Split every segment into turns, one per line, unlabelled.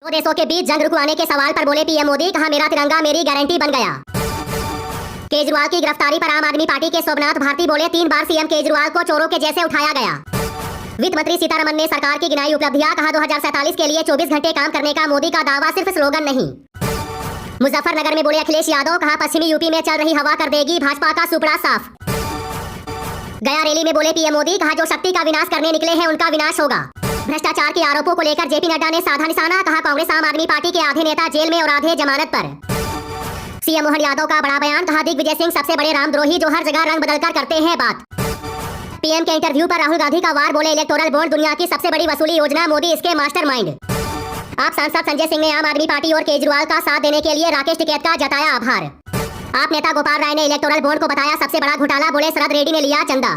दो देशों के बीच जंग रुकवाने के सवाल पर बोले पीएम मोदी, कहा मेरा तिरंगा मेरी गारंटी बन गया। केजरीवाल की गिरफ्तारी पर आम आदमी पार्टी के सोमनाथ भारती बोले, 3 बार सीएम केजरीवाल को चोरों के जैसे उठाया गया। वित्त मंत्री सीतारमण ने सरकार की गिनाई उपलब्धियां, कहा 2047 के लिए 24 घंटे काम करने का मोदी का दावा सिर्फ स्लोगन नहीं। मुजफ्फरनगर में बोले अखिलेश यादव, कहा पश्चिमी यूपी में चल रही हवा कर देगी भाजपा का सुपड़ा साफ। गया रैली में बोले पीएम मोदी, कहा जो शक्ति का विनाश करने निकले हैं उनका विनाश होगा। भ्रष्टाचार के आरोपों को लेकर जेपी नड्डा ने साधा निशाना, कहा कांग्रेस आम आदमी पार्टी के आधे नेता जेल में और आधे जमानत पर। सीएम मोहन यादव का बड़ा बयान, कहा दिग्विजय सिंह सबसे बड़े रामद्रोही जो हर जगह रंग बदलकर करते हैं बात। पीएम के इंटरव्यू पर राहुल गांधी का वार, बोले इलेक्टोरल बॉन्ड दुनिया की सबसे बड़ी वसूली योजना, मोदी इसके मास्टरमाइंड। आप सांसद संजय सिंह ने आम आदमी पार्टी और केजरीवाल का साथ देने के लिए राकेश टिकैत का जताया आभार। आप नेता गोपाल राय ने इलेक्टोरल बॉन्ड को बताया सबसे बड़ा घोटाला, बोले शरद रेड्डी ने लिया चंदा।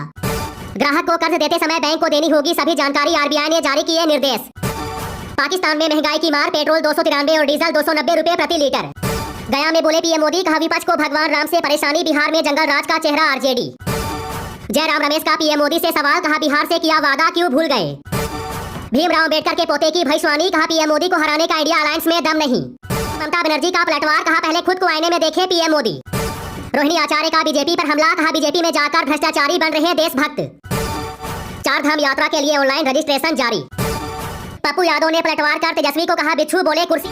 ग्राहक को कर्ज देते समय बैंक को देनी होगी सभी जानकारी, आरबीआई ने जारी किए निर्देश। पाकिस्तान में महंगाई की मार, पेट्रोल 293 और डीजल 290 रुपए प्रति लीटर। गया में बोले पीएम मोदी, कहा विपक्ष को भगवान राम से परेशानी, बिहार में जंगल राज का चेहरा आरजेडी। जयराम रमेश का पीएम मोदी से सवाल, कहा बिहार से किया वादा क्यों भूल गए। भीमराव अम्बेडकर के पोते की भविष्यवाणी, कहा पीएम मोदी को हराने का इंडिया अलायंस में दम नहीं। ममता बनर्जी का पलटवार, कहा पहले खुद को आईने में देखे पीएम मोदी। रोहिणी आचार्य का बीजेपी पर हमला, कहा बीजेपी में जाकर भ्रष्टाचारी बन रहे देशभक्त। 4 धाम यात्रा के लिए ऑनलाइन रजिस्ट्रेशन जारी। पप्पू यादव ने पलटवार कर तेजस्वी को कहा बिच्छू बोले कुर्सी।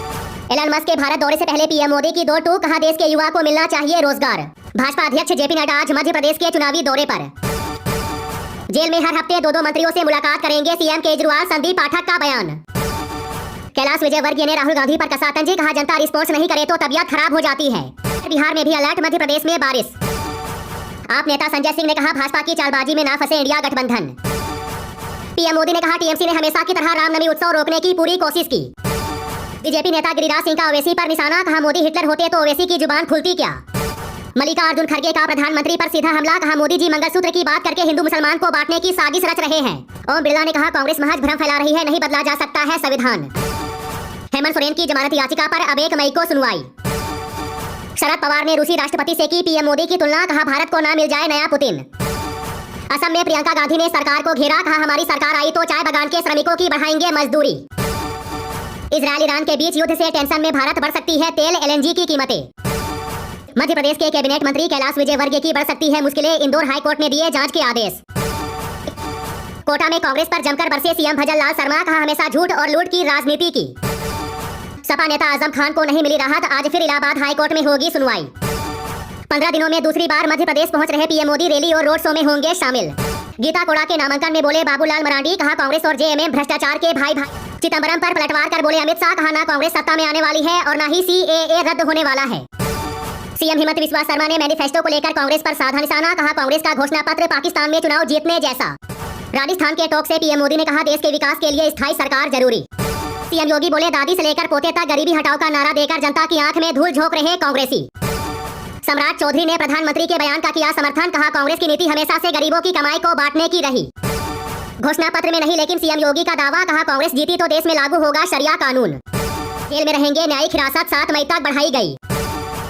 एलन मस्क के भारत दौरे से पहले पीएम मोदी की 2 टूक, कहा देश के युवा को मिलना चाहिए रोजगार। भाजपा अध्यक्ष जेपी नड्डा आज मध्य प्रदेश के चुनावी दौरे पर। जेल में हर हफ्ते 2 मंत्रियों से मुलाकात करेंगे सीएम केजरीवाल, संदीप पाठक का बयान। कैलाश विजयवर्गीय ने राहुल गांधी पर कसा तंज, कहा जनता रिस्पॉन्स नहीं करे तो तबियत खराब हो जाती है। बिहार में भी अलर्ट, मध्य प्रदेश में बारिश। आप नेता संजय सिंह ने कहा भाजपा की चालबाजी में ना फंसे इंडिया गठबंधन। पीएम मोदी ने कहा टीएमसी ने हमेशा की तरह रामनवमी उत्सव रोकने की पूरी कोशिश की। बीजेपी नेता गिरिराज सिंह का ओवैसी पर निशाना, कहा मोदी हिटलर होते तो ओवैसी की जुबान खुलती क्या। मल्लिकार्जुन खड़गे का प्रधानमंत्री पर सीधा हमला, कहा मोदी जी मंगलसूत्र की बात करके हिंदू मुसलमान को बांटने की साजिश रच रहे हैं। ओम बिरला ने कहा कांग्रेस महज भ्रम फैला रही है, नहीं बदला जा सकता है संविधान। हेमंत सोरेन की जमानत याचिका पर अब 1 मई को सुनवाई। शरद पवार ने रूसी राष्ट्रपति से की पीएम मोदी की तुलना, कहा भारत को ना मिल जाए नया पुतिन। असम में प्रियंका गांधी ने सरकार को घेरा, कहा हमारी सरकार आई तो चाय बागान के श्रमिकों की बढ़ाएंगे मजदूरी। इजरायल ईरान के बीच युद्ध से टेंशन में भारत बढ़ सकती है तेल एलएनजी की कीमतें। मध्य प्रदेश के कैबिनेट मंत्री कैलाश विजयवर्गीय की बढ़ सकती है मुश्किलें, इंदौर हाई कोर्ट ने दिए जांच के आदेश। कोटा में कांग्रेस पर जमकर बरसे सीएम भजन लाल शर्मा, कहा हमेशा झूठ और लूट की राजनीति की। सपा नेता आजम खान को नहीं मिली राहत, आज फिर इलाहाबाद हाई कोर्ट में होगी सुनवाई। 15 दिनों में दूसरी बार मध्य प्रदेश पहुंच रहे पीएम मोदी रैली और रोड शो में होंगे शामिल। गीता कोड़ा के नामांकन में बोले बाबूलाल मरांडी, कहा कांग्रेस और जेएमएम भ्रष्टाचार के भाई भाई। चिदंबरम पर पलटवार कर बोले अमित शाह, कहा ना कांग्रेस सत्ता में आने वाली है और ना ही सीएए रद्द होने वाला है। सीएम हिमंत बिस्वा शर्मा ने मैनिफेस्टो को लेकर कांग्रेस पर साधा निशाना, कहा कांग्रेस का घोषणा पत्र पाकिस्तान में चुनाव जीतने जैसा। राजस्थान के टोंक से पीएम मोदी ने कहा देश के विकास के लिए स्थायी सरकार जरूरी। सीएम योगी बोले दादी से लेकर पोते तक गरीबी हटाओ का नारा देकर जनता की आंख में धूल झोंक रहे कांग्रेसी। सम्राट चौधरी ने प्रधानमंत्री के बयान का किया समर्थन, कहा कांग्रेस की नीति हमेशा से गरीबों की कमाई को बांटने की रही। घोषणा पत्र में नहीं लेकिन सीएम योगी का दावा, कहा कांग्रेस जीती तो देश में लागू होगा शरिया कानून। जेल में रहेंगे न्यायिक हिरासत 7 मई तक बढ़ाई गई।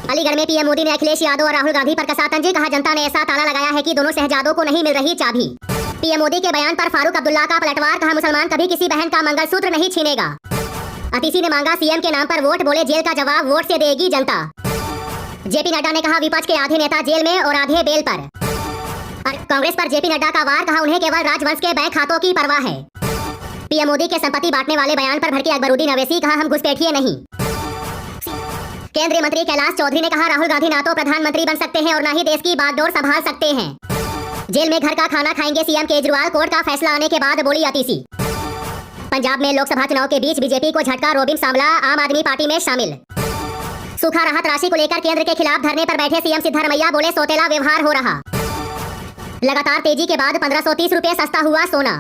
अलीगढ़ में पीएम मोदी ने अखिलेश यादव और राहुल गांधी पर कसा तंज, कहा जनता ने ऐसा ताला लगाया है कि दोनों शहजादों को नहीं मिल रही चाबी। पीएम मोदी के बयान पर फारूक अब्दुल्ला का पलटवार, कहा मुसलमान कभी किसी बहन का मंगलसूत्र नहीं छीनेगा। अतिशी ने मांगा सीएम के नाम पर वोट, बोले जेल का जवाब वोट से देगी जनता। जेपी नड्डा ने कहा विपक्ष के आधे नेता जेल में और आधे बेल पर। कांग्रेस पर जेपी नड्डा का वार, कहा उन्हें केवल राजवंश के बैंक खातों की परवाह है। पीएम मोदी के संपत्ति बांटने वाले बयान पर भड़के अकबरुद्दीन अवैसी, कहा हम घुसपैठिए नहीं। केंद्रीय मंत्री कैलाश चौधरी ने कहा राहुल गांधी ना तो प्रधानमंत्री बन सकते हैं और ना ही देश की बागडोर संभाल सकते हैं। जेल में घर का खाना खाएंगे सीएम केजरीवाल, कोर्ट का फैसला आने के बाद बोली अतिशी। पंजाब में लोकसभा चुनाव के बीच बीजेपी को झटका, रोबिन सांवला आम आदमी पार्टी में शामिल। सूखा राहत राशि को लेकर केंद्र के खिलाफ धरने पर बैठे सीएम सिद्धरमैया, बोले सौतेला व्यवहार हो रहा। लगातार तेजी के बाद 1530 रुपए सस्ता हुआ सोना।